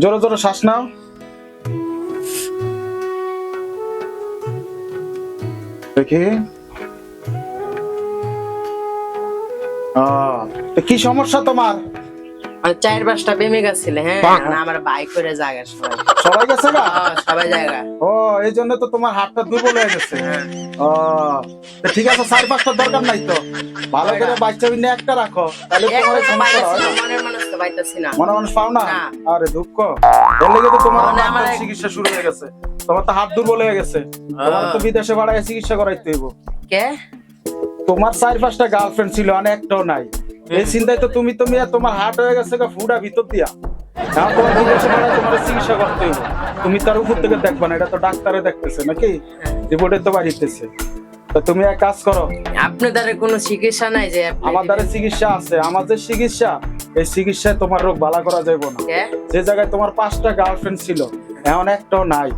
জোরে জোরে শ্বাস নাও। দেখি কি সমস্যা তোমার? আর 4-5টা প্রেমিকা ছিল, হ্যাঁ, আর আমার বাইক করে জায়গা সবাই সবাই গেছে না? সবাই জায়গা। ও এই জন্য তো তোমার হাতটা দুর্বল হয়ে গেছে। ও তো ঠিক আছে, 4-5টা দরকার নাই তো, ভালো করে বাচ্চা বিনে একটা রাখো, তাহলে তোমার এই সমস্যা হয় না। মনের মানুষ তো পাইতাছি না। মনে মানুষ পাও না? না। আরে দুঃখ, এর লেগে তো তোমার মানে আমার ডাক্তার চিকিৎসা শুরু হয়ে গেছে। তোমার তো হাত দুর্বল হয়ে গেছে, তোমার তো বিদেশে বাড়ায় চিকিৎসা করাইতে হইব। কে? তোমার 4-5টা গার্লফ্রেন্ড ছিল, আর একটাও নাই। এই চিন্তায় তো তুমি তোমার হার্ট হয়ে গেছে ফুডা ভিতর দিয়া। এখন তোমার বিদেশে বাড়ায় তোমার চিকিৎসা করতে হইব। তুমি তার উপর থেকে দেখবা না, এটা তো ডাক্তারে দেখতেছে নাকি, রিপোর্টে তো বাড়িতেছে। তো তুমি এক কাজ করো, আপনার দ্বারা কোনো চিকিৎসা নাই যে আমার দ্বারা চিকিৎসা আছে। আমার যে চিকিৎসা, এই চিকিৎসায় তোমার রোগ ভালো করা যাবে না। যে জায়গায় তোমার 5টা গার্লফ্রেন্ড ছিল, এখন একটাও নাই,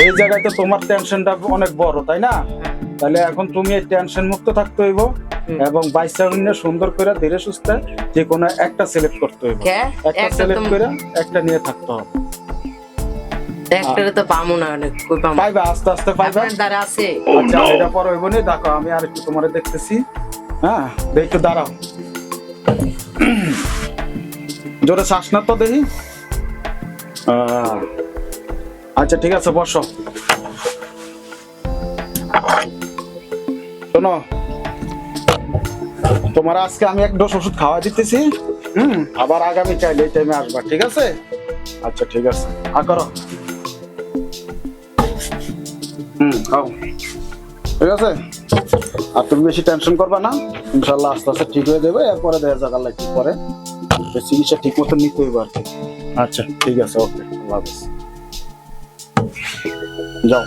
এই জায়গায় তো তোমার টেনশনটা অনেক বড়, তাই না? তাহলে এখন তুমি এই টেনশন মুক্ত থাকতে হইব এবং বাইসা সুন্দর করে ধীরে সুস্থে যে কোনো একটা সিলেক্ট করতে হইব। একটা সিলেক্ট করে একটা নিয়ে থাকতে হবে। একটারে তো পামু না, কই পামু? পাইবা, আস্তে আস্তে পাইবা। আপনার দ্বারা আছে? আচ্ছা এটা পরে হইব নি, দেখো আমি আর একটু তোমারে দেখতেছি। হ্যাঁ একটু দাঁড়াও, জোরে শ্বাস না তো দেখি। আচ্ছা ঠিক আছে, বসো। শোনো, তোমার আজকে আমি এক ডোজ ওষুধ খাওয়া দিতেছি, আবার আগামী চাইলে এই টাইমে আসবা, ঠিক আছে? আচ্ছা ঠিক আছে, করো। খাও, ঠিক আছে? আর তুমি বেশি টেনশন করবা না, ইনশাল্লাহ আস্তে আস্তে ঠিক হয়ে যাবে। এরপরে দেখা যাক আল্লাহ কি করে, চিকিৎসা ঠিক মতো নিতে হইব আর কি। আচ্ছা ঠিক আছে, ওকে, আল্লাহ হাফেজ, যাও।